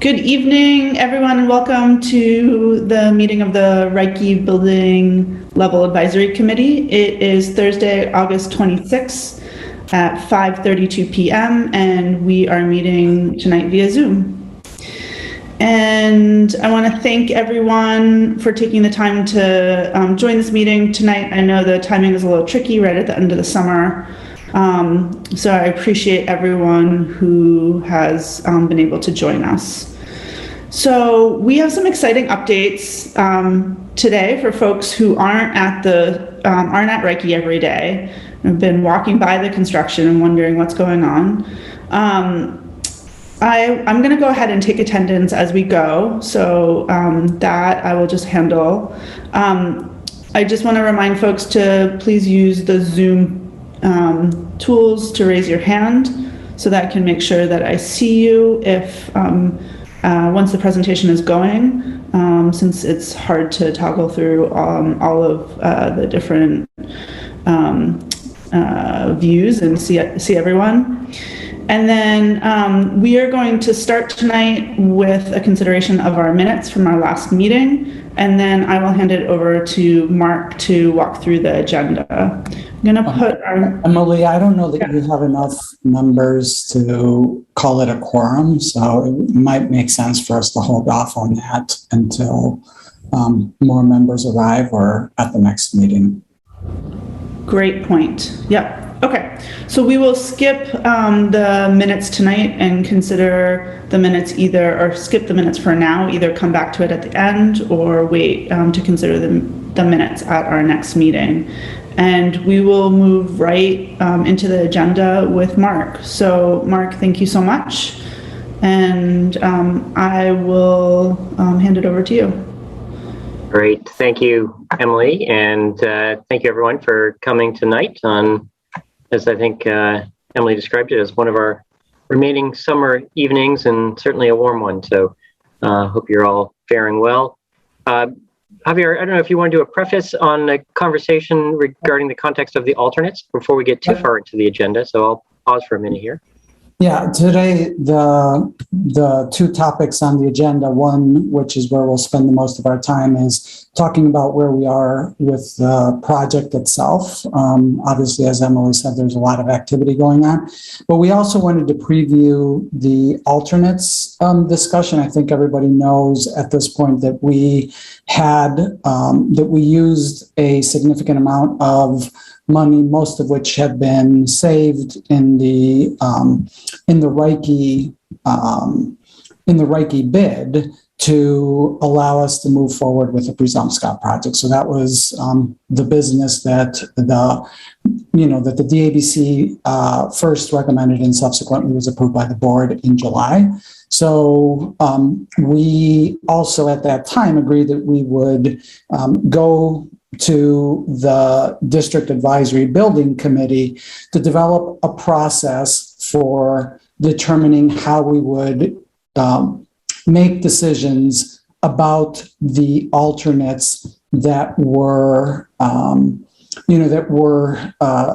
Good evening, everyone, and welcome to the meeting of the Reiche Building Level Advisory Committee. It is Thursday, August 26th at 5:32 p.m., and we are meeting tonight via Zoom. And I want to thank everyone for taking the time to join this meeting tonight. I know the timing is a little tricky right at the end of the summer. So I appreciate everyone who has been able to join us. So we have some exciting updates today for folks who aren't at Reiche every day. I've been walking by the construction and wondering what's going on. I'm going to go ahead and take attendance as we go, so that I will just handle. I just want to remind folks to please use the Zoom tools to raise your hand so that I can make sure that I see you if once the presentation is going, since it's hard to toggle through all of the different views and see everyone. And then we are going to start tonight with a consideration of our minutes from our last meeting, and then I will hand it over to Mark to walk through the agenda. I'm going to put our... Emily, I don't know that you have enough members to call it a quorum, so it might make sense for us to hold off on that until more members arrive or at the next meeting. Great point. Yep. Okay, so we will skip the minutes tonight and consider the minutes or skip the minutes for now, either come back to it at the end or wait to consider the minutes at our next meeting. And we will move right into the agenda with Mark. So Mark, thank you so much. And I will hand it over to you. Great, thank you, Emily. And thank you everyone for coming tonight on, as I think Emily described it, as one of our remaining summer evenings, and certainly a warm one. So hope you're all faring well. Javier, I don't know if you want to do a preface on the conversation regarding the context of the alternates before we get too far into the agenda. So I'll pause for a minute here. Yeah, today the two topics on the agenda, one, which is where we'll spend the most of our time, is talking about where we are with the project itself. Obviously, as Emily said, there's a lot of activity going on, but we also wanted to preview the alternates discussion. I think everybody knows at this point that we used a significant amount of money, most of which had been saved in the Reiche bid to allow us to move forward with the Brezomscot project. So that was the business that the DABC first recommended and subsequently was approved by the board in July. So we also at that time agreed that we would go to the District Advisory Building Committee to develop a process for determining how we would make decisions about the alternates that were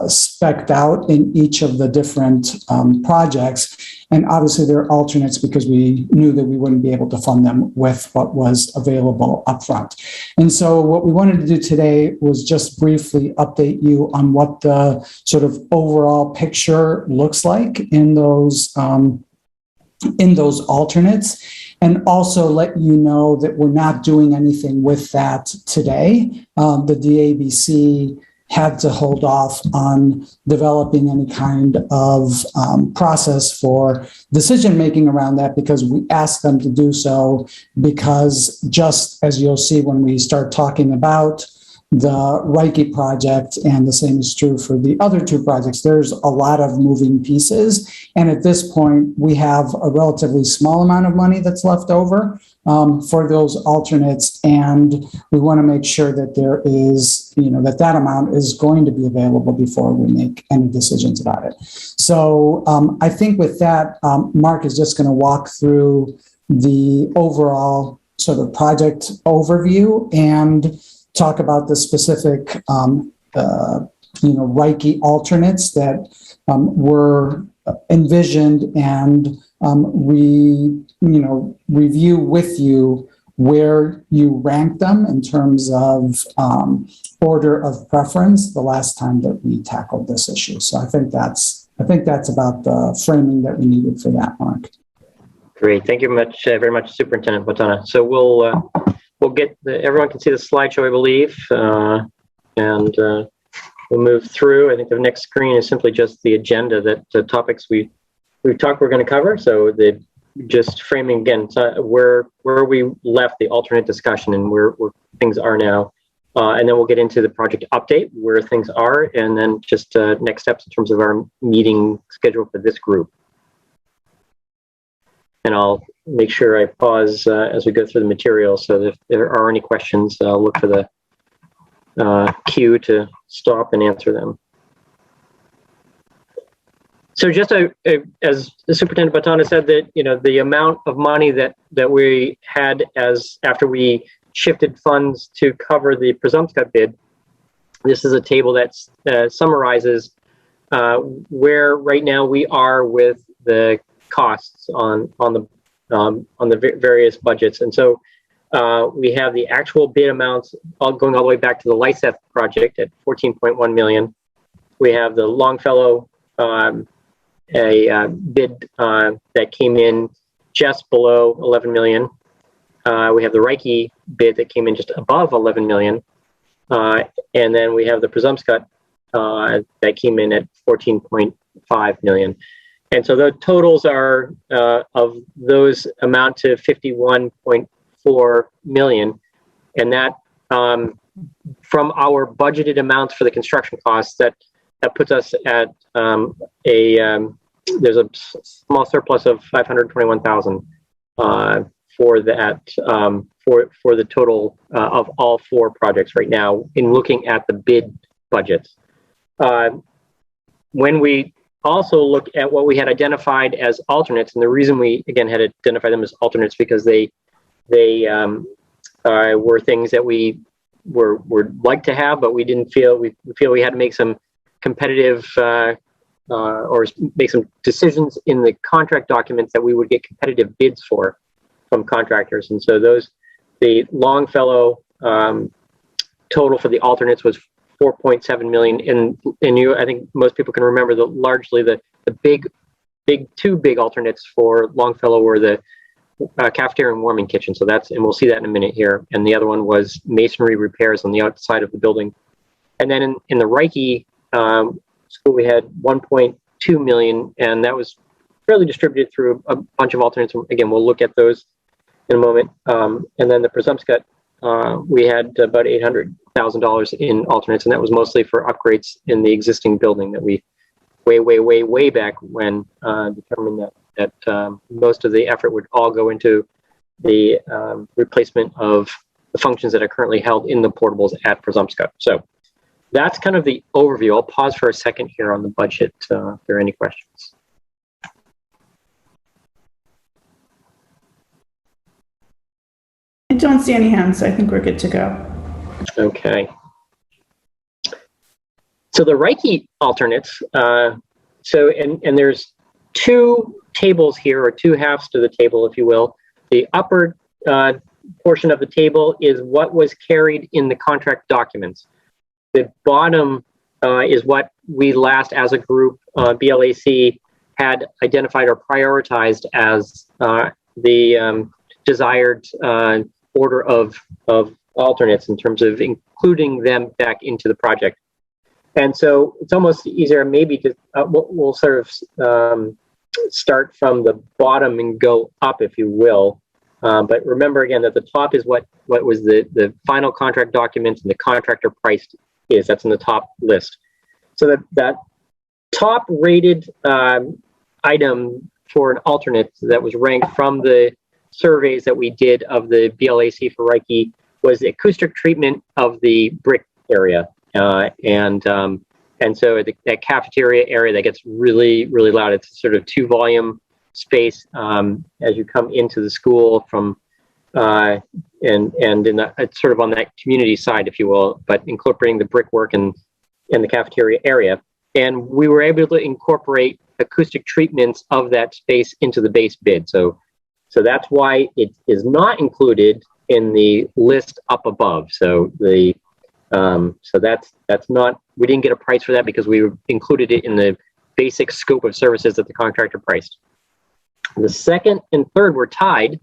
spec'd out in each of the different projects. And obviously they're alternates because we knew that we wouldn't be able to fund them with what was available up front. And so what we wanted to do today was just briefly update you on what the sort of overall picture looks like in those alternates, and also let you know that we're not doing anything with that today. The DABC had to hold off on developing any kind of process for decision-making around that because we asked them to do so, because just as you'll see when we start talking about the Reiche project, and the same is true for the other two projects, there's a lot of moving pieces. And at this point, we have a relatively small amount of money that's left over for those alternates. And we want to make sure that there is, that amount is going to be available before we make any decisions about it. So I think with that, Mark is just going to walk through the overall sort of project overview and talk about the specific, Reiche alternates that were envisioned and review with you where you rank them in terms of order of preference the last time that we tackled this issue. So I think that's about the framing that we needed for that, Mark. Great, thank you very much, Superintendent Botana. So we'll get everyone can see the slideshow, I believe, and we'll move through. I think the next screen is simply just the agenda, that the topics we've talked we're going to cover. So just framing again where we left the alternate discussion and where things are now, and then we'll get into the project update, where things are, and then just next steps in terms of our meeting schedule for this group. And I'll make sure I pause as we go through the material, so that if there are any questions, I'll look for the cue to stop and answer them. So just as the Superintendent Botana said, that the amount of money that we had after we shifted funds to cover the Presumpscot bid, this is a table that summarizes where right now we are with the costs on the various budgets. And so we have the actual bid amounts going all the way back to the LICEF project at $14.1 million. We have the Longfellow a bid that came in just below 11 million. We have the Reiche bid that came in just above 11 million. And then we have the Presumpscot that came in at 14.5 million. And so the totals are of those amount to 51.4 million. And that from our budgeted amounts for the construction costs, that puts us at there's a small surplus of 521,000 for that for the total of all four projects right now in looking at the bid budgets. When we also look at what we had identified as alternates, and the reason we again had identified them as alternates because they were things that we would like to have, but we didn't feel we had to make some competitive or make some decisions in the contract documents that we would get competitive bids from contractors. And so the Longfellow total for the alternates was 4.7 million. And I think most people can remember that largely the two big alternates for Longfellow were the cafeteria and warming kitchen. So and we'll see that in a minute here. And the other one was masonry repairs on the outside of the building. And then in the Reiche school, we had 1.2 million, and that was fairly distributed through a bunch of alternates. Again, we'll look at those in a moment. And then the Presumpscot, we had about $800,000 in alternates, and that was mostly for upgrades in the existing building that we way back when determined that most of the effort would all go into the replacement of the functions that are currently held in the portables at Presumpscot. So that's kind of the overview. I'll pause for a second here on the budget if there are any questions. I don't see any hands, so I think we're good to go. Okay. So the Reiche alternates, and there's two tables here, or two halves to the table, if you will. The upper portion of the table is what was carried in the contract documents. The bottom is what we last, as a group, BLAC, had identified or prioritized as the desired order of alternates in terms of including them back into the project. And so it's almost easier maybe to, we'll sort of start from the bottom and go up, if you will. But remember again that the top is what was the final contract documents and the contractor price is. That's in the top list. So that top rated item for an alternate that was ranked from the surveys that we did of the BLAC for Reiche was the acoustic treatment of the brick area. And so that cafeteria area that gets really loud. It's sort of 2-volume space as you come into the school from and it's sort of on that community side, if you will, but incorporating the brickwork and the cafeteria area. And we were able to incorporate acoustic treatments of that space into the base bid. So that's why it is not included in the list up above. So that's not, we didn't get a price for that because we included it in the basic scope of services that the contractor priced. The second and third were tied,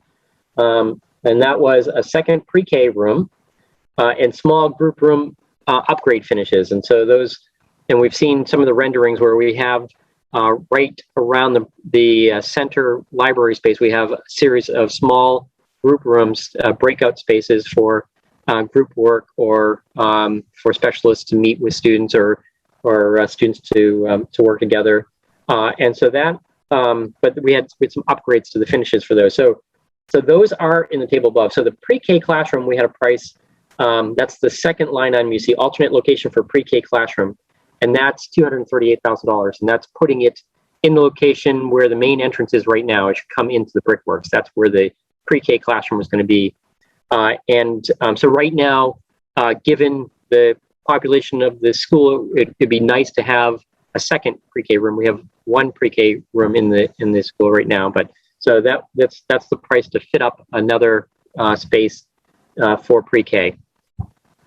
and that was a second pre-K room and small group room upgrade finishes. And so those, and we've seen some of the renderings where we have right around the center library space, we have a series of small group rooms, breakout spaces for group work or for specialists to meet with students or students to work together. And so that, but we had some upgrades to the finishes for those. So those are in the table above. So the pre-K classroom, we had a price, that's the second line item you see, alternate location for pre-K classroom. And that's $238,000. And that's putting it in the location where the main entrance is right now. It should come into the brickworks. That's where the pre-K classroom is going to be. So right now, given the population of the school, it'd be nice to have a second pre-K room. We have one pre-K room in the school right now, but so that's the price to fit up another space for pre-K.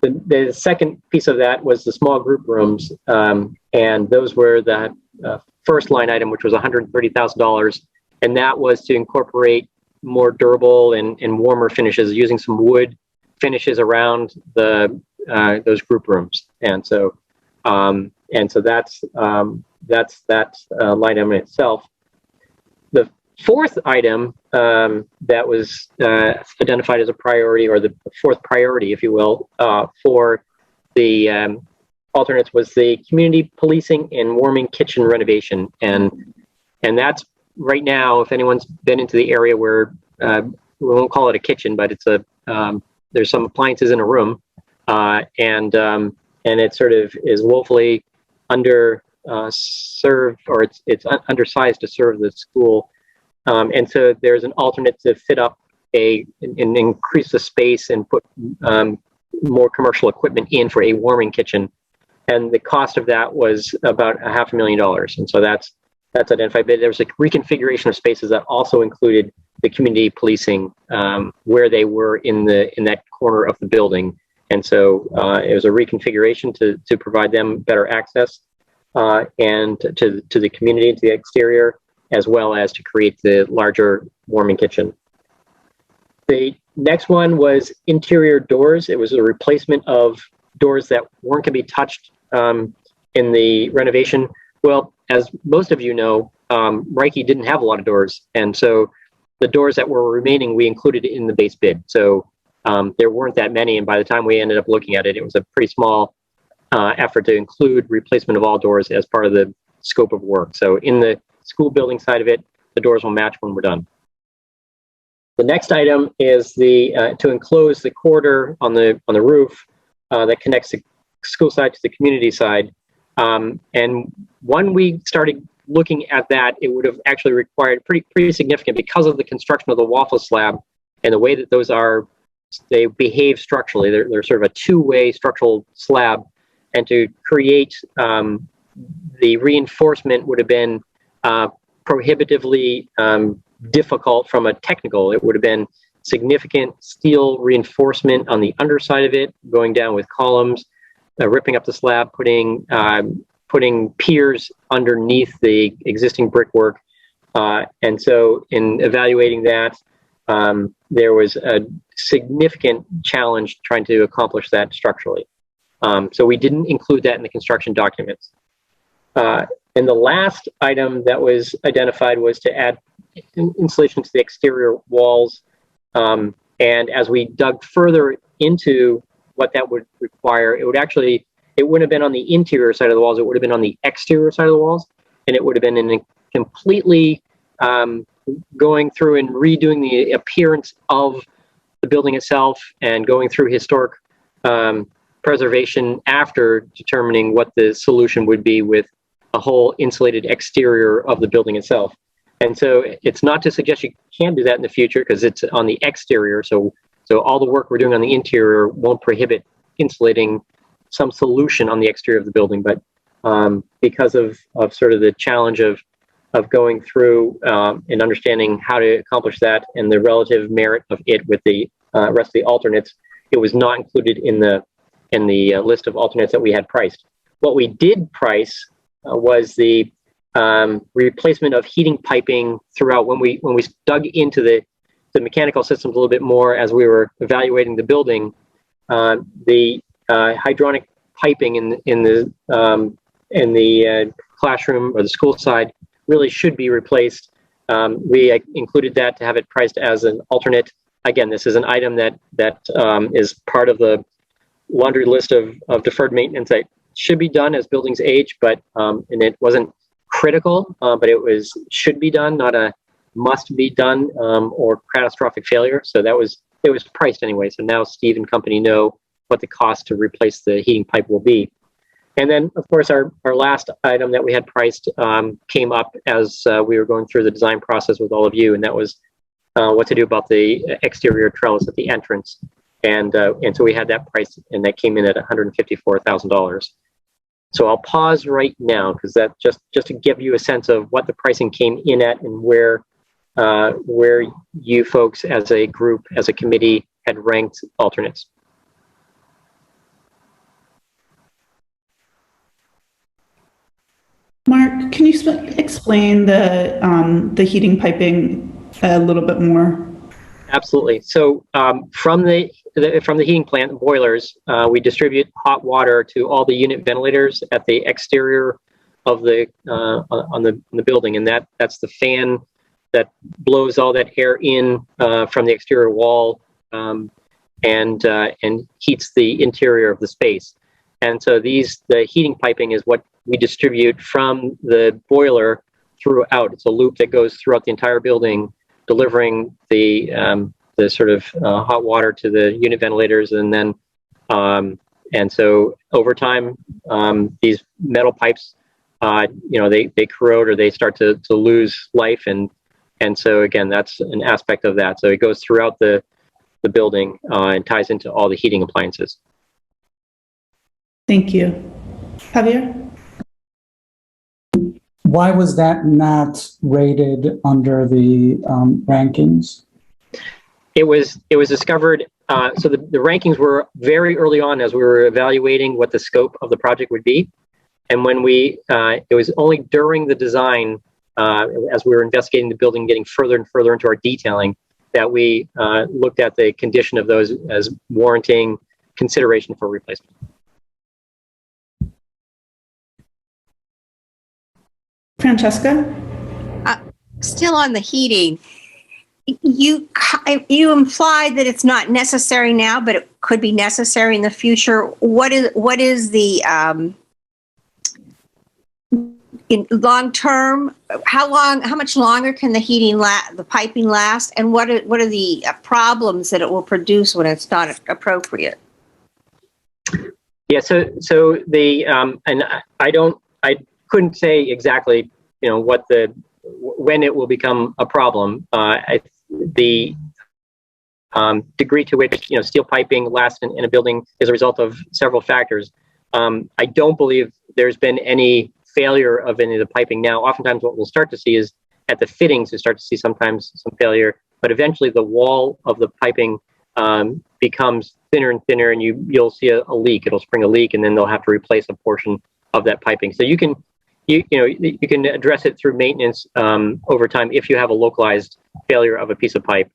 The second piece of that was the small group rooms, and those were the first line item, which was $130,000, and that was to incorporate more durable and warmer finishes using some wood finishes around those group rooms. And so that's that line item in itself. The fourth item that was identified as a priority, or the fourth priority, if you will, for the alternates was the community policing and warming kitchen renovation. And that's right now, if anyone's been into the area where we won't call it a kitchen, but it's there's some appliances in a room, and it sort of is woefully under served, or it's undersized to serve the school. And so there's an alternate to fit up and increase the space and put more commercial equipment in for a warming kitchen. And the cost of that was about $500,000. And so that's identified. But there was a reconfiguration of spaces that also included the community policing where they were in that corner of the building. And so it was a reconfiguration to provide them better access and to the community, to the exterior, as well as to create the larger warming kitchen. The next one was interior doors. It was a replacement of doors that weren't going to be touched in the renovation. Well, as most of you know, Reiche didn't have a lot of doors. And so the doors that were remaining, we included in the base bid. So there weren't that many. And by the time we ended up looking at it, it was a pretty small effort to include replacement of all doors as part of the scope of work. So in the school building side of it, the doors will match when we're done. The next item is to enclose the corridor on the roof that connects the school side to the community side. And when we started looking at that, it would have actually required pretty significant, because of the construction of the waffle slab and the way that those they behave structurally. They're sort of a two-way structural slab, and to create the reinforcement would have been prohibitively difficult from a technical. It would have been significant steel reinforcement on the underside of it, going down with columns, ripping up the slab, putting piers underneath the existing brickwork. And so in evaluating that, there was a significant challenge trying to accomplish that structurally. So we didn't include that in the construction documents. And the last item that was identified was to add insulation to the exterior walls. And as we dug further into what that would require, it wouldn't have been on the interior side of the walls, it would have been on the exterior side of the walls. And it would have been in a completely going through and redoing the appearance of the building itself and going through historic preservation after determining what the solution would be with a whole insulated exterior of the building itself. And so it's not to suggest you can't do that in the future, because it's on the exterior. So all the work we're doing on the interior won't prohibit insulating some solution on the exterior of the building. But because of sort of the challenge of of going through and understanding how to accomplish that and the relative merit of it with the rest of the alternates, it was not included in the list of alternates that we had priced. What we did price was the replacement of heating piping throughout. When we dug into the mechanical systems a little bit more as we were evaluating the building, the hydronic piping in the classroom or the school side really should be replaced. We included that to have it priced as an alternate. Again, this is an item that is part of the laundry list of deferred maintenance that should be done as buildings age, but and it wasn't critical, but it should be done, not a must be done or catastrophic failure. So it was priced anyway. So now Steve and company know what the cost to replace the heating pipe will be. And then, of course, our last item that we had priced came up as we were going through the design process with all of you, and that was what to do about the exterior trellis at the entrance. And so we had that price, and that came in at $154,000. So I'll pause right now because that just to give you a sense of what the pricing came in at and where you folks as a group, as a committee, had ranked alternates. Mark, can you explain the heating piping a little bit more? Absolutely. So from the heating plant, the boilers, we distribute hot water to all the unit ventilators at the exterior of the on the building, and that's the fan that blows all that air in from the exterior wall and heats the interior of the space. And so the heating piping is what we distribute from the boiler throughout. It's a loop that goes throughout the entire building, delivering the sort of hot water to the unit ventilators, and then and so over time these metal pipes they corrode or they start to lose life, and so again that's an aspect of that. So it goes throughout the building and ties into all the heating appliances. Thank you. Javier? Why was that not rated under the rankings? It was discovered, so the rankings were very early on as we were evaluating what the scope of the project would be. And when it was only during the design, as we were investigating the building, getting further and further into our detailing, that we looked at the condition of those as warranting consideration for replacement. Francesca? Still on the heating, you implied that it's not necessary now, but it could be necessary in the future. What is the in long term? How much longer can the the piping last? And what are the problems that it will produce when it's not appropriate? Yeah, so the and I couldn't say exactly, when it will become a problem. The degree to which steel piping lasts in a building is a result of several factors. I don't believe there's been any failure of any of the piping now. Oftentimes, what we'll start to see is at the fittings, you start to see sometimes some failure, but eventually the wall of the piping becomes thinner and thinner, and you'll see a leak. It'll spring a leak, and then they'll have to replace a portion of that piping. So you can address it through maintenance over time if you have a localized failure of a piece of pipe.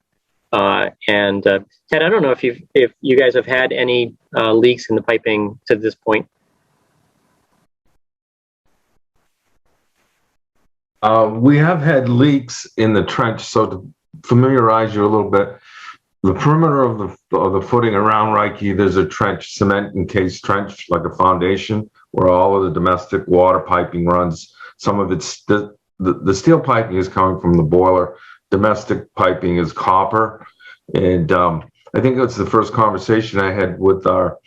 And Ted, I don't know if you guys have had any leaks in the piping to this point. We have had leaks in the trench. So to familiarize you a little bit, the perimeter of the footing around Reiche, there's a trench, cement encased trench, like a foundation, where all of the domestic water piping runs. Some of it's the steel piping is coming from the boiler. Domestic piping is copper. And I think that's the first conversation I had with our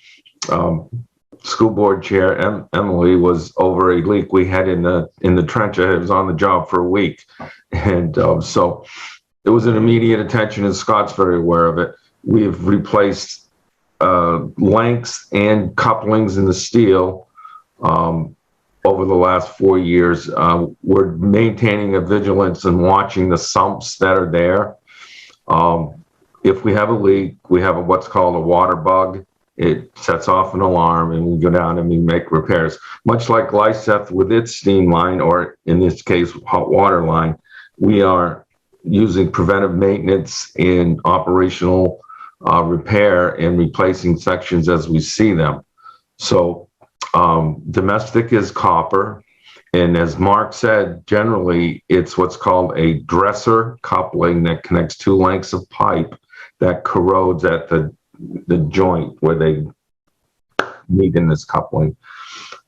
school board chair, Emily, was over a leak we had in the trench. I was on the job for a week. And so it was an immediate attention, and Scott's very aware of it. We've replaced lengths and couplings in the steel. over the last 4 years. We're maintaining a vigilance and watching the sumps that are there. If we have a leak, we have what's called a water bug. It sets off an alarm, and we go down and we make repairs. Much like Lyseth with its steam line, or in this case, hot water line, we are using preventive maintenance in operational repair and replacing sections as we see them. So domestic is copper. And as Mark said, generally, it's what's called a dresser coupling that connects two lengths of pipe that corrodes at the joint where they meet in this coupling.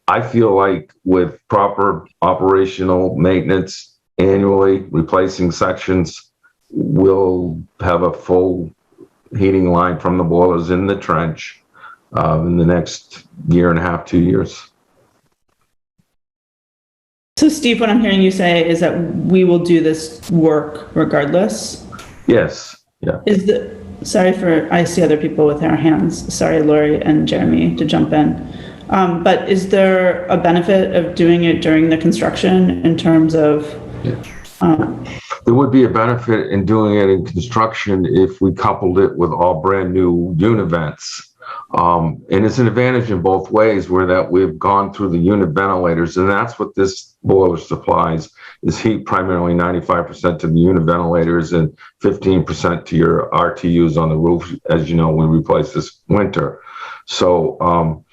I feel like with proper operational maintenance annually, replacing sections, we'll have a full heating line from the boilers in the trench in the next year and a half, 2 years. So Steve, what I'm hearing you say is that we will do this work regardless? Yes, yeah. Sorry I see other people with their hands. Sorry, Lori and Jeremy, to jump in. But is there a benefit of doing it during the construction in terms of... There would be a benefit in doing it in construction if we coupled it with all brand new unit vents. And it's an advantage in both ways, where that we've gone through the unit ventilators, and that's what this boiler supplies, is heat primarily 95% to the unit ventilators and 15% to your RTUs on the roof. As you know, we replaced this winter. So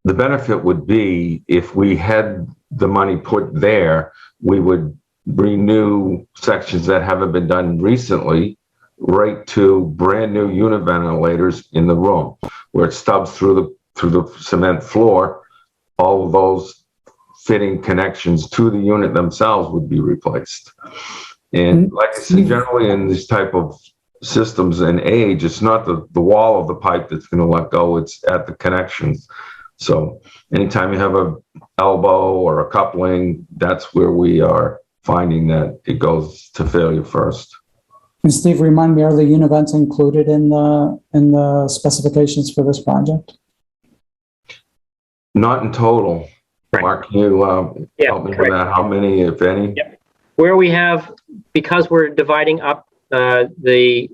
the benefit would be, if we had the money put there, we would renew sections that haven't been done recently, right to brand new unit ventilators in the room, where it stubs through the cement floor. All of those fitting connections to the unit themselves would be replaced. And like I said, generally in these type of systems and age, it's not the wall of the pipe that's going to let go, it's at the connections. So anytime you have a elbow or a coupling, that's where we are finding that it goes to failure first. And Steve, remind me, are the univents included in the specifications for this project? Not in total. Right. Mark, can you help me with that? How many, if any? Yep. Where we have, because we're dividing up the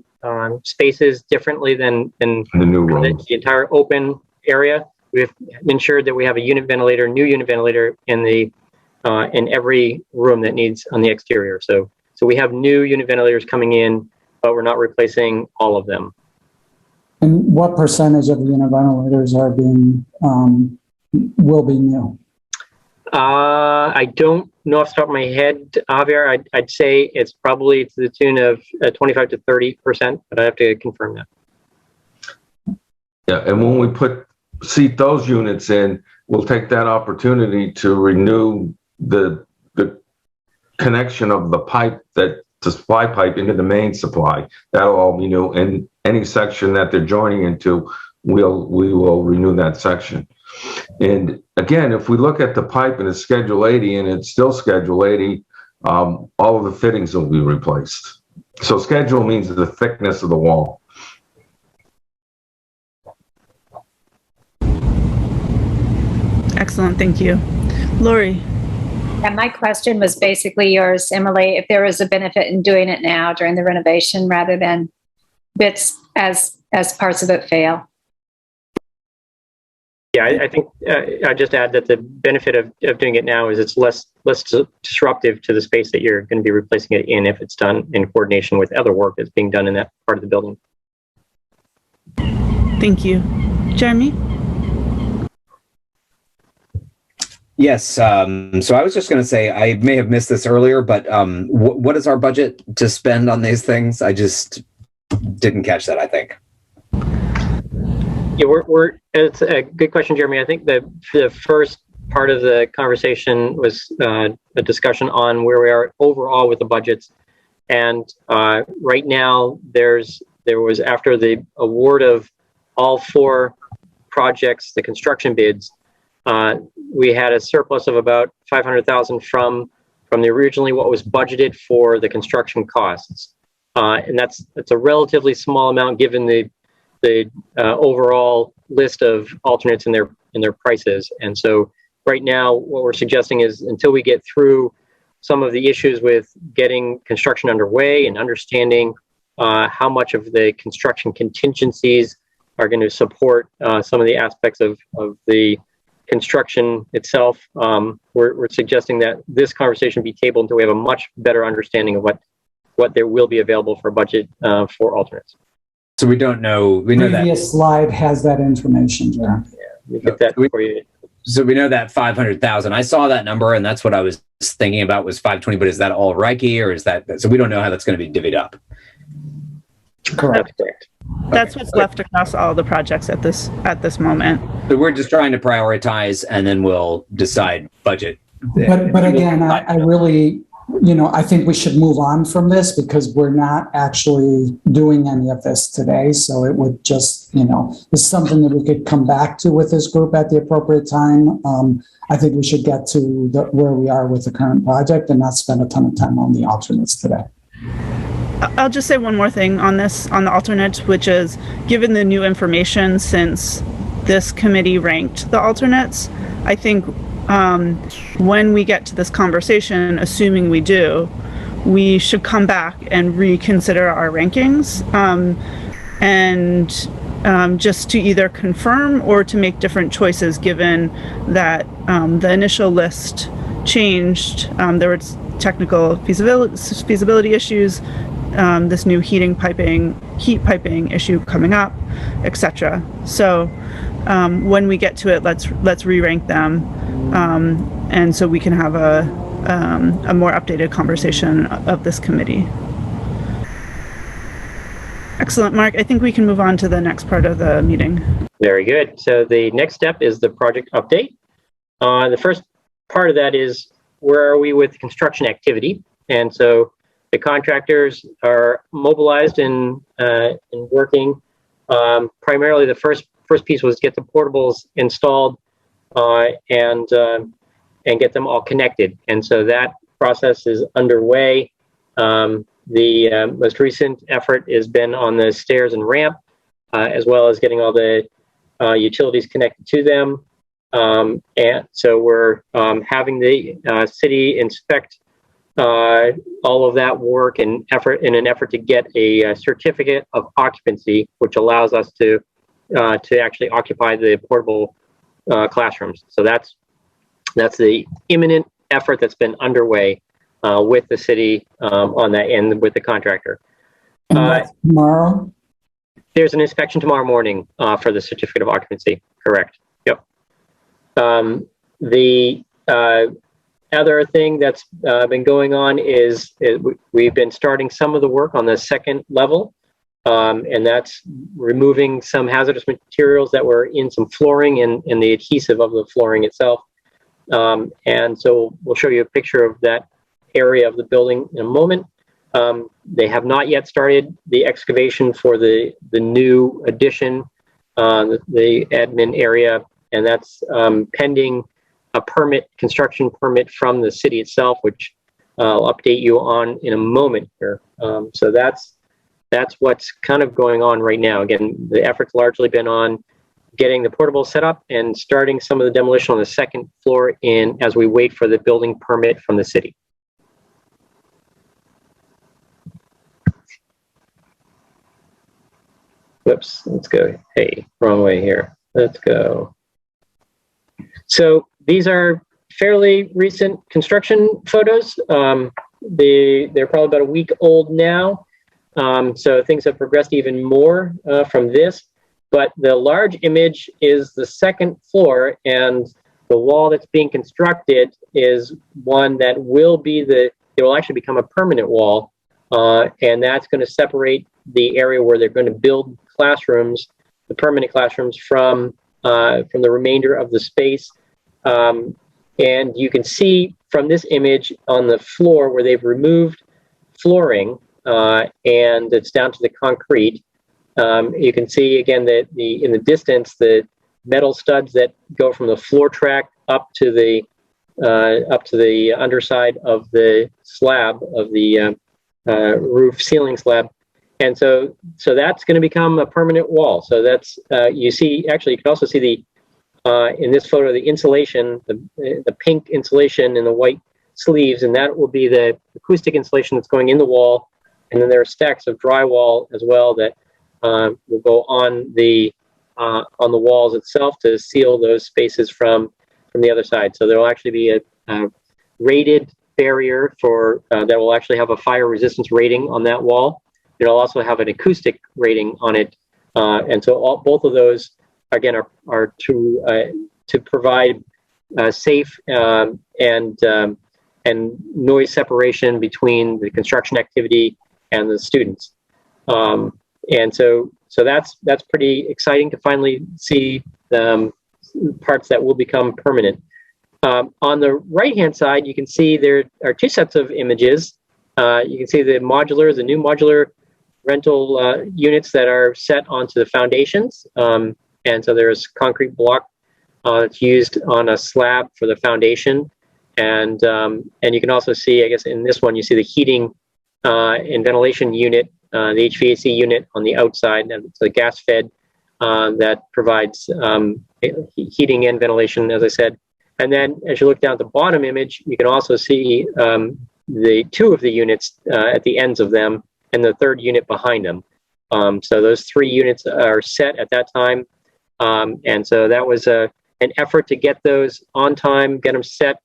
spaces differently than in the new room, the entire open area, we've ensured that we have a new unit ventilator in every room that needs on the exterior. So we have new unit ventilators coming in, but we're not replacing all of them. And what percentage of the unit ventilators are will be new? I don't know off the top of my head, Javier. I'd say it's probably to the tune of 25 to 30%, but I have to confirm that. Yeah, and when we seat those units in, we'll take that opportunity to renew the connection of the pipe, the supply pipe into the main supply. That'll all be new, and any section that they're joining into, we will renew that section. And again, if we look at the pipe and it's Schedule 80 and it's still Schedule 80, all of the fittings will be replaced. So schedule means the thickness of the wall. Excellent, thank you. Lori? And my question was basically yours, Emily, if there was a benefit in doing it now during the renovation rather than bits as parts of it fail. Yeah, I think I just add that the benefit of doing it now is it's less disruptive to the space that you're going to be replacing it in if it's done in coordination with other work that's being done in that part of the building. Thank you. Jeremy? Yes. So I was just going to say, I may have missed this earlier, but what is our budget to spend on these things? I just didn't catch that, I think. Yeah, it's a good question, Jeremy. I think the first part of the conversation was a discussion on where we are overall with the budgets. And right now, there was, after the award of all 4 projects, the construction bids, we had a surplus of about $500,000 from the originally what was budgeted for the construction costs, and that's a relatively small amount given the overall list of alternates in their prices. And so right now, what we're suggesting is until we get through some of the issues with getting construction underway and understanding how much of the construction contingencies are going to support some of the aspects of the construction itself, we're suggesting that this conversation be tabled until we have a much better understanding of what there will be available for budget for alternates. So we don't know. We know Previous slide has that information, Jeremy. Yeah, we get that for you. So we know that 500,000. I saw that number, and that's what I was thinking about was 520. But is that all Reiche, or is that so? We don't know how that's going to be divvied up. Correct. That's correct. That's what's left across all the projects at this moment. So we're just trying to prioritize, and then we'll decide budget. But again, I really, I think we should move on from this because we're not actually doing any of this today. So it would just, it's something that we could come back to with this group at the appropriate time. I think we should get to where we are with the current project and not spend a ton of time on the alternates today. I'll just say one more thing on this, on the alternates, which is given the new information since this committee ranked the alternates, I think when we get to this conversation, assuming we do, we should come back and reconsider our rankings and just to either confirm or to make different choices given that the initial list changed. There were technical feasibility issues, this new heat piping issue coming up, etc. So when we get to it, let's re-rank them, and so we can have a more updated conversation of this committee. Excellent, Mark. I think we can move on to the next part of the meeting. Very good. So the next step is the project update. The first part of that is where are we with construction activity? And so the contractors are mobilized and working. Primarily, the first piece was get the portables installed and get them all connected. And so that process is underway. The most recent effort has been on the stairs and ramp, as well as getting all the utilities connected to them. And so we're having the city inspect all of that work and effort in an effort to get a certificate of occupancy, which allows us to actually occupy the portable classrooms. So that's the imminent effort that's been underway with the city on that and with the contractor. And that's tomorrow? There's an inspection tomorrow morning for the certificate of occupancy. Correct. Yep. The other thing that's been going on is we've been starting some of the work on the second level, and that's removing some hazardous materials that were in some flooring and the adhesive of the flooring itself. And so we'll show you a picture of that area of the building in a moment. They have not yet started the excavation for the new addition, the admin area, and that's pending a construction permit from the city itself, which I'll update you on in a moment here. So that's what's kind of going on right now. Again, the effort's largely been on getting the portable set up and starting some of the demolition on the second floor as we wait for the building permit from the city. Whoops, let's go. Hey, wrong way here. Let's go. So these are fairly recent construction photos. They're probably about a week old now. So things have progressed even more from this. But the large image is the second floor, and the wall that's being constructed is one that will actually become a permanent wall. And that's going to separate the area where they're going to build classrooms, the permanent classrooms, from the remainder of the space. And you can see from this image on the floor where they've removed flooring and it's down to the concrete. You can see again that in the distance the metal studs that go from the floor track up to the underside of the slab of the roof ceiling slab. And so that's going to become a permanent wall. So that's you can also see in this photo, the insulation, the pink insulation and the white sleeves, and that will be the acoustic insulation that's going in the wall. And then there are stacks of drywall as well that will go on the walls itself to seal those spaces from the other side. So there will actually be a rated barrier for that will actually have a fire resistance rating on that wall. It'll also have an acoustic rating on it, and so both of those again are to provide safe and noise separation between the construction activity and the students. And so that's pretty exciting to finally see parts that will become permanent. On the right-hand side, you can see there are two sets of images. You can see the new modular rental units that are set onto the foundations. And so there's concrete block that's used on a slab for the foundation. And you can also see, I guess in this one, you see the heating and ventilation unit, the HVAC unit on the outside, and it's a gas fed that provides heating and ventilation, as I said. And then as you look down at the bottom image, you can also see the two of the units at the ends of them and the third unit behind them. So those three units are set at that time. And so that was an effort to get those on time, get them set.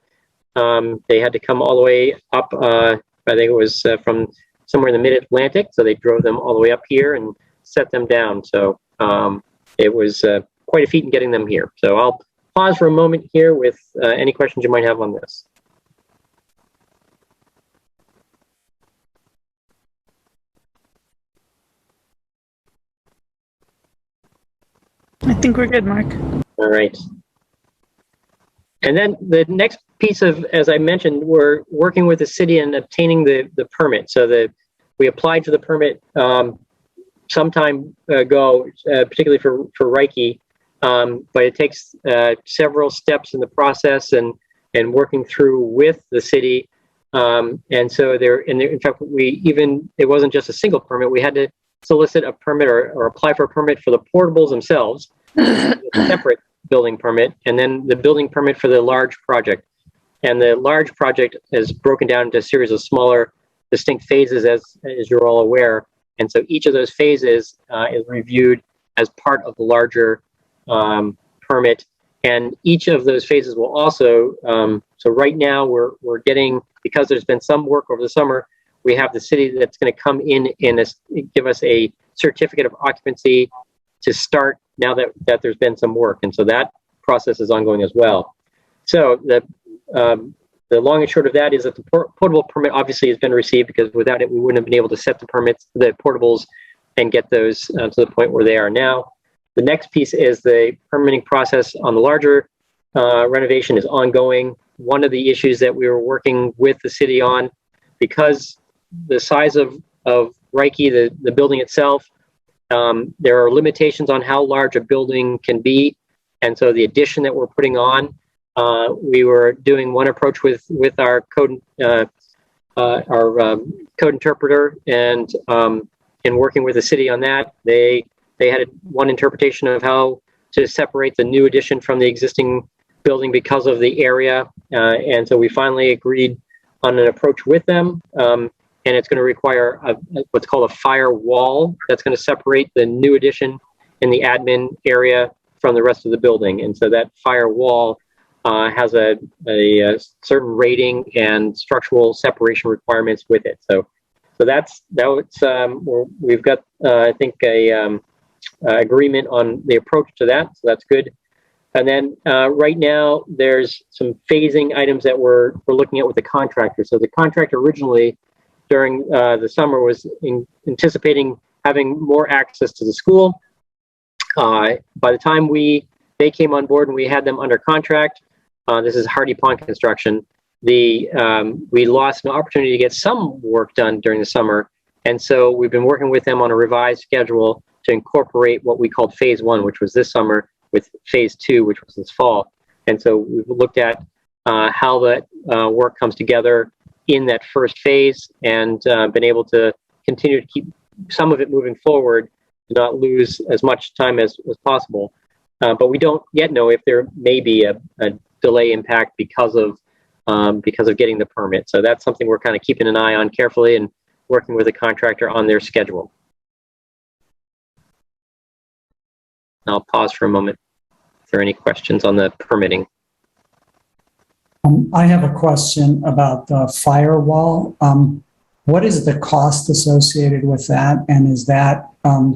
They had to come all the way up, I think it was from somewhere in the mid-Atlantic. So they drove them all the way up here and set them down. So it was quite a feat in getting them here. So I'll pause for a moment here with any questions you might have on this. I think we're good, Mark. All right. And then the next piece of, as I mentioned, we're working with the city and obtaining the permit. So we applied for the permit some time ago, particularly for Reiche, but it takes several steps in the process and working through with the city. And so in fact, it wasn't just a single permit. We had to solicit a permit or apply for a permit for the portables themselves, a separate building permit, and then the building permit for the large project. And the large project is broken down into a series of smaller, distinct phases, as you're all aware. And so each of those phases is reviewed as part of the larger permit. And each of those phases will also, so right now we're getting, because there's been some work over the summer, we have the city that's going to come in and give us a certificate of occupancy to start now that there's been some work. And so that process is ongoing as well. So the long and short of that is that the portable permit obviously has been received, because without it, we wouldn't have been able to set the permits, the portables, and get those to the point where they are now. The next piece is the permitting process on the larger renovation is ongoing. One of the issues that we were working with the city on, because the size of Reiche, the building itself, there are limitations on how large a building can be. And so the addition that we're putting on, we were doing one approach with our code interpreter, and in working with the city on that, they had one interpretation of how to separate the new addition from the existing building because of the area. And so we finally agreed on an approach with them. And it's going to require what's called a fire wall that's going to separate the new addition in the admin area from the rest of the building. And so that fire wall has a certain rating and structural separation requirements with it. So we've got I think a agreement on the approach to that. So that's good. And then right now there's some phasing items that we're looking at with the contractor. So the contractor originally during the summer was anticipating having more access to the school. By the time they came on board and we had them under contract, this is Hardy Pond Construction, we lost an opportunity to get some work done during the summer. And so we've been working with them on a revised schedule to incorporate what we called phase one, which was this summer, with phase two, which was this fall. And so we've looked at how that work comes together in that first phase, and been able to continue to keep some of it moving forward, to not lose as much time as possible. but we don't yet know if there may be a delay impact because of getting the permit. So that's something we're kind of keeping an eye on carefully and working with the contractor on their schedule. I'll pause for a moment. If there are any questions on the permitting. I have a question about the firewall. What is the cost associated with that, and is that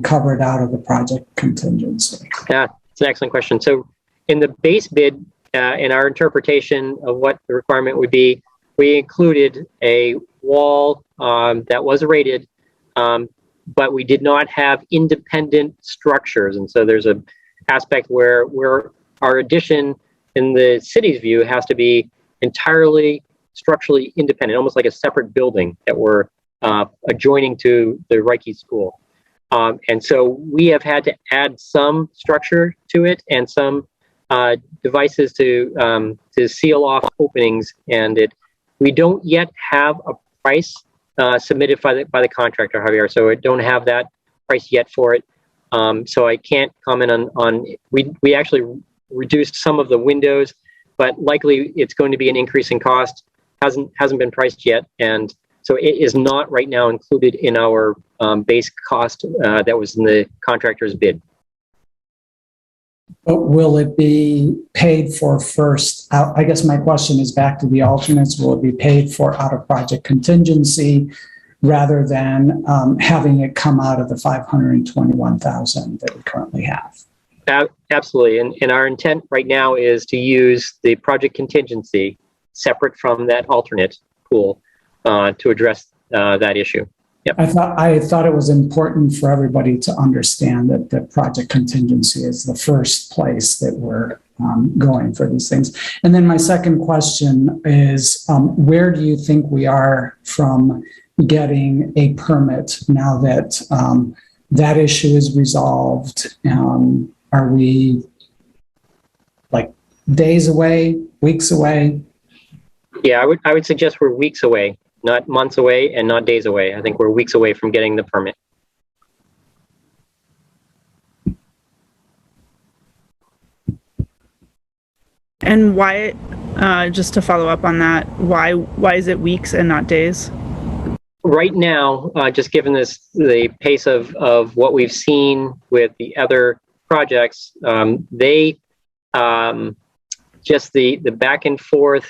covered out of the project contingency? Yeah, it's an excellent question. So in the base bid, in our interpretation of what the requirement would be, we included a wall that was rated, but we did not have independent structures. And so there's an aspect where our addition in the city's view has to be entirely structurally independent, almost like a separate building that we're adjoining to the Reiche School. And so we have had to add some structure to it and some devices to seal off openings. And we don't yet have a price submitted by the contractor, Javier. So I don't have that price yet for it. So I can't comment on we actually reduced some of the windows, but likely it's going to be an increase in cost. Hasn't been priced yet, and so it is not right now included in our base cost that was in the contractor's bid. But will it be paid for first? I guess my question is back to the alternates. Will it be paid for out of project contingency rather than having it come out of the $521,000 that we currently have? Absolutely, and our intent right now is to use the project contingency separate from that alternate pool to address that issue. Yep. I thought it was important for everybody to understand that the project contingency is the first place that we're going for these things. And then my second question is, where do you think we are from getting a permit now that that issue is resolved? Are we like days away, weeks away? Yeah, I would suggest we're weeks away, not months away and not days away. I think we're weeks away from getting the permit. And why, just to follow up on that, why is it weeks and not days? Right now, just given the pace of what we've seen with the other projects, they just the back and forth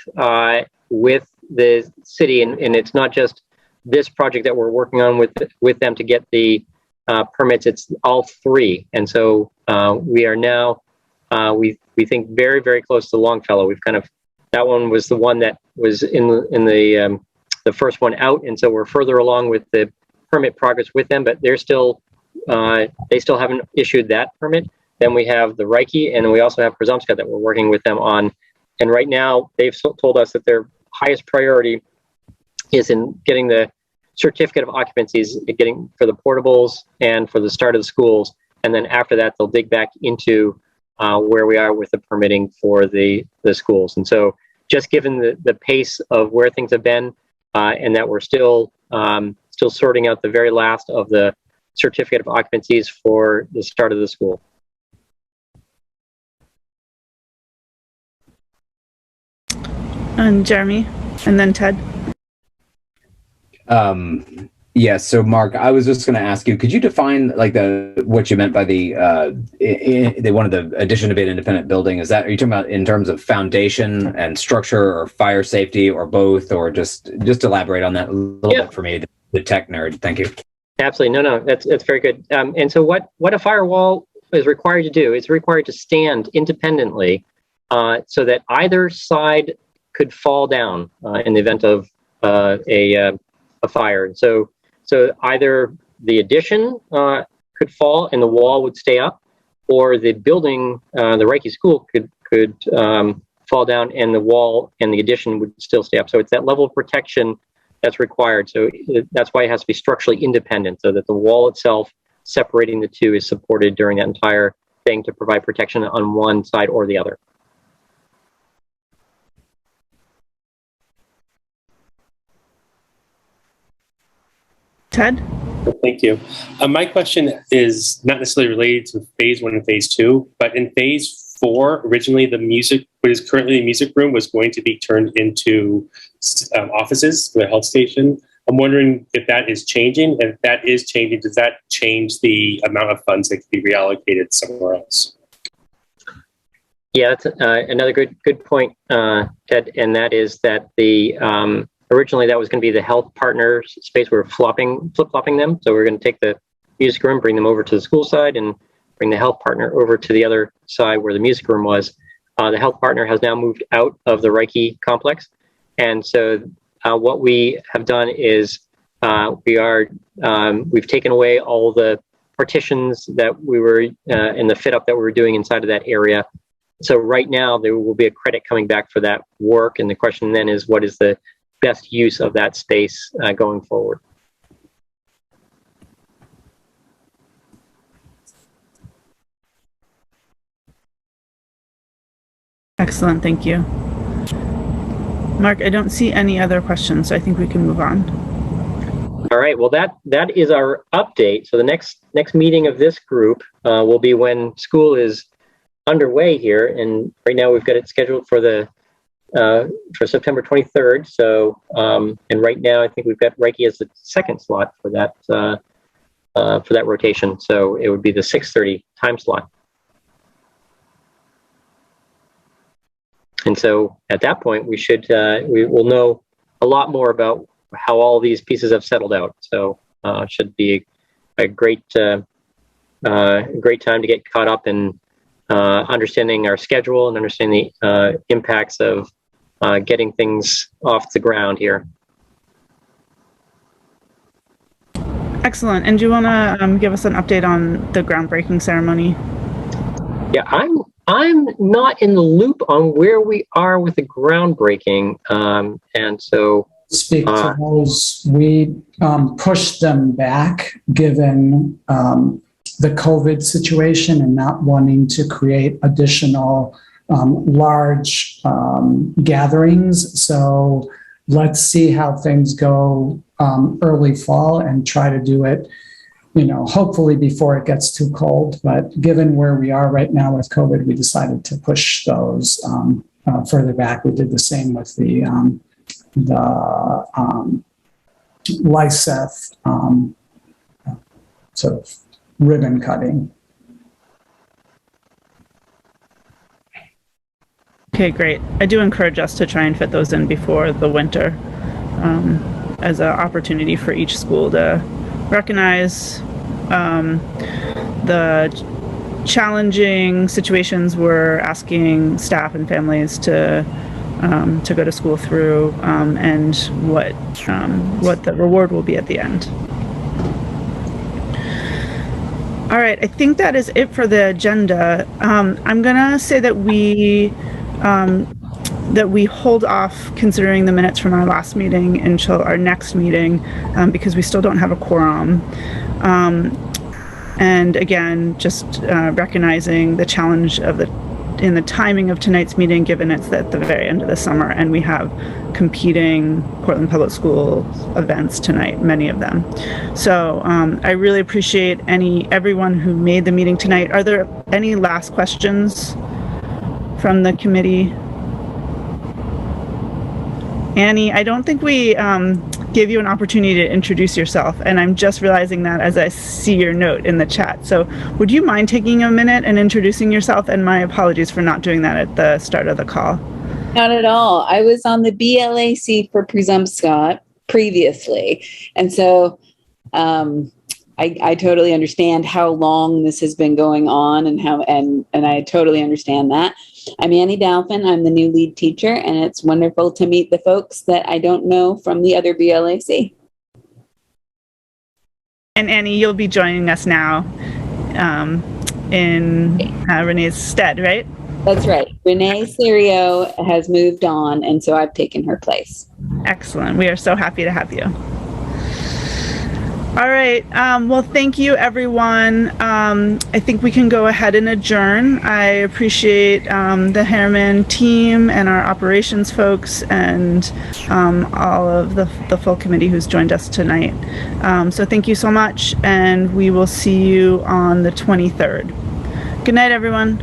with the city, and it's not just this project that we're working on with them to get the permits. It's all three, and so we are now we think very, very close to Longfellow. We've kind of, that one was the one that was in the first one out, and so we're further along with the permit progress with them, but they're still they still haven't issued that permit. Then we have the Reiche, and we also have Przomska that we're working with them on. And right now, they've told us that their highest priority is in getting the certificate of occupancies, getting for the portables and for the start of the schools. And then after that, they'll dig back into where we are with the permitting for the schools. And so just given the pace of where things have been and that we're still sorting out the very last of the certificate of occupancies for the start of the school. And Jeremy, and then Ted. Yes. So, Mark, I was just going to ask you: could you define like what you meant by they wanted the addition of an independent building? Are you talking about in terms of foundation and structure, or fire safety, or both, or just elaborate on that a little bit for me, the tech nerd? Thank you. Absolutely. No, that's very good. And so what a firewall is required to do is required to stand independently so that either side could fall down in the event of a fire. And so either the addition could fall and the wall would stay up, or the building, the Reiche School could fall down and the wall and the addition would still stay up. So it's that level of protection that's required. So that's why it has to be structurally independent, so that the wall itself separating the two is supported during that entire thing to provide protection on one side or the other. Ted? Thank you. My question is not necessarily related to phase 1 and phase 2, but in phase 4, originally what is currently the music room was going to be turned into offices for the health station. I'm wondering if that is changing, and if that is changing, does that change the amount of funds that can be reallocated somewhere else? Yeah, that's another good point, Ted, and that is that the originally that was going to be the health partners space. We're flip-flopping them, so we're going to take the music room, bring them over to the school side, and bring the health partner over to the other side where the music room was. The health partner has now moved out of the Reiche complex, and so what we have done is we've taken away all the partitions that we were in the fit up that we were doing inside of that area. So right now there will be a credit coming back for that work, and the question then is, what is the best use of that space going forward? Excellent, thank you. Mark, I don't see any other questions, so I think we can move on. All right, well, that is our update. So the next meeting of this group will be when school is underway here, and right now we've got it scheduled for September 23rd. So, and right now I think we've got Reiche as the second slot for that rotation. So it would be the 6:30 time slot. And so at that point, we will know a lot more about how all these pieces have settled out. So should be a great time to get caught up in understanding our schedule and understanding the impacts of getting things off the ground here. Excellent. And do you want to give us an update on the groundbreaking ceremony? Yeah, I'm not in the loop on where we are with the groundbreaking, and so speak to those. We pushed them back given the COVID situation and not wanting to create additional large gatherings. So let's see how things go early fall and try to do it, hopefully before it gets too cold. But given where we are right now with COVID, we decided to push those further back. We did the same with the Lyseth sort of ribbon cutting. Okay, great. I do encourage us to try and fit those in before the winter as an opportunity for each school to recognize the challenging situations we're asking staff and families to go to school through, and what the reward will be at the end. All right, I think that is it for the agenda. I'm gonna say that we hold off considering the minutes from our last meeting until our next meeting, because we still don't have a quorum. And again, just recognizing the challenge in the timing of tonight's meeting, given it's at the very end of the summer and we have competing Portland Public School events tonight, many of them. So I really appreciate everyone who made the meeting tonight. Are there any last questions from the committee? Annie, I don't think we gave you an opportunity to introduce yourself, and I'm just realizing that as I see your note in the chat. So would you mind taking a minute and introducing yourself? And my apologies for not doing that at the start of the call. Not at all. I was on the BLAC for Presumpscot previously. And so I totally understand how long this has been going on and I totally understand that. I'm Annie Dalphin. I'm the new lead teacher, and it's wonderful to meet the folks that I don't know from the other BLAC. And Annie, you'll be joining us now in Renee's stead, right? That's right. Renee Serio has moved on, and so I've taken her place. Excellent. We are so happy to have you. All right. Well, thank you, everyone. I think we can go ahead and adjourn. I appreciate the Harriman team and our operations folks and all of the full committee who's joined us tonight. So thank you so much, and we will see you on the 23rd. Good night, everyone.